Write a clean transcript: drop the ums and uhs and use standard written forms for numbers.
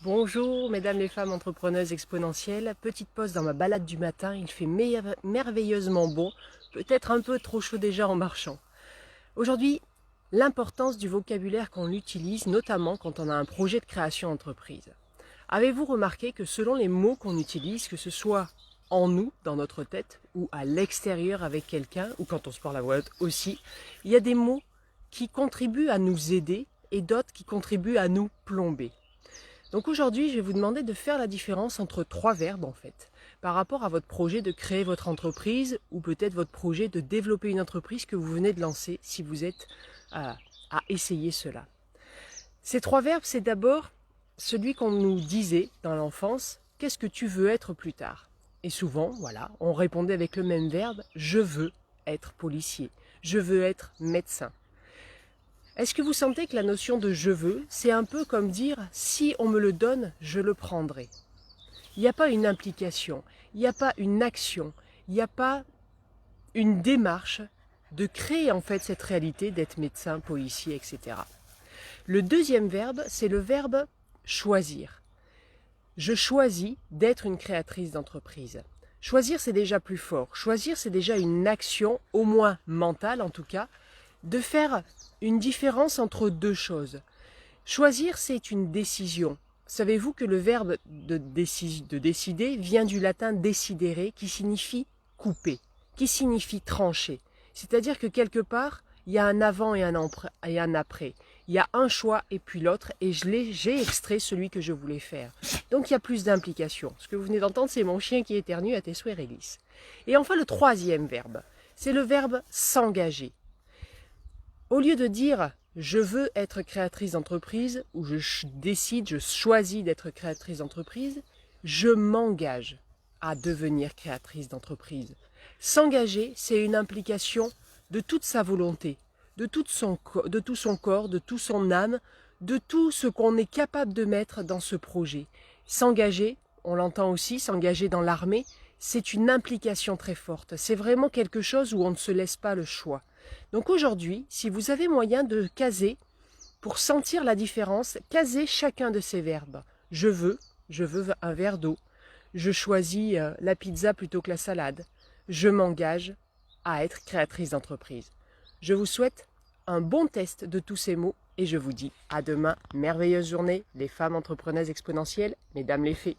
Bonjour mesdames les femmes entrepreneuses exponentielles, petite pause dans ma balade du matin, il fait merveilleusement bon, peut-être un peu trop chaud déjà en marchant. Aujourd'hui, l'importance du vocabulaire qu'on utilise, notamment quand on a un projet de création d'entreprise. Avez-vous remarqué que selon les mots qu'on utilise, que ce soit en nous, dans notre tête, ou à l'extérieur avec quelqu'un, ou quand on se parle à voix haute aussi, il y a des mots qui contribuent à nous aider et d'autres qui contribuent à nous plomber. Donc aujourd'hui, je vais vous demander de faire la différence entre trois verbes en fait, par rapport à votre projet de créer votre entreprise ou peut-être votre projet de développer une entreprise que vous venez de lancer si vous êtes à essayer cela. Ces trois verbes, c'est d'abord celui qu'on nous disait dans l'enfance, qu'est-ce que tu veux être plus tard? Et souvent, voilà, on répondait avec le même verbe, je veux être policier, je veux être médecin. Est-ce que vous sentez que la notion de je veux, c'est un peu comme dire si on me le donne, je le prendrai. Il n'y a pas une implication, il n'y a pas une action, il n'y a pas une démarche de créer en fait cette réalité d'être médecin, policier, etc. Le deuxième verbe, c'est le verbe choisir. Je choisis d'être une créatrice d'entreprise. Choisir, c'est déjà plus fort. Choisir, c'est déjà une action, au moins mentale en tout cas, de faire une différence entre deux choses. Choisir, c'est une décision. Savez-vous que le verbe de décider vient du latin decidere, qui signifie couper, qui signifie trancher. C'est-à-dire que quelque part, il y a un avant et un après. Il y a un choix et puis l'autre, et j'ai extrait celui que je voulais faire. Donc il y a plus d'implication. Ce que vous venez d'entendre, c'est mon chien qui éternue à tes souhaits, Réglis. Et enfin, le troisième verbe, c'est le verbe s'engager. Au lieu de dire « je veux être créatrice d'entreprise » ou « je décide, je choisis d'être créatrice d'entreprise », je m'engage à devenir créatrice d'entreprise. S'engager, c'est une implication de toute sa volonté, de tout son corps, de toute son âme, de tout ce qu'on est capable de mettre dans ce projet. S'engager, on l'entend aussi, s'engager dans l'armée, c'est une implication très forte. C'est vraiment quelque chose où on ne se laisse pas le choix. Donc aujourd'hui, si vous avez moyen de caser, pour sentir la différence, casez chacun de ces verbes. Je veux un verre d'eau. Je choisis la pizza plutôt que la salade. Je m'engage à être créatrice d'entreprise. Je vous souhaite un bon test de tous ces mots et je vous dis à demain. Merveilleuse journée, les femmes entrepreneuses exponentielles, mesdames les fées.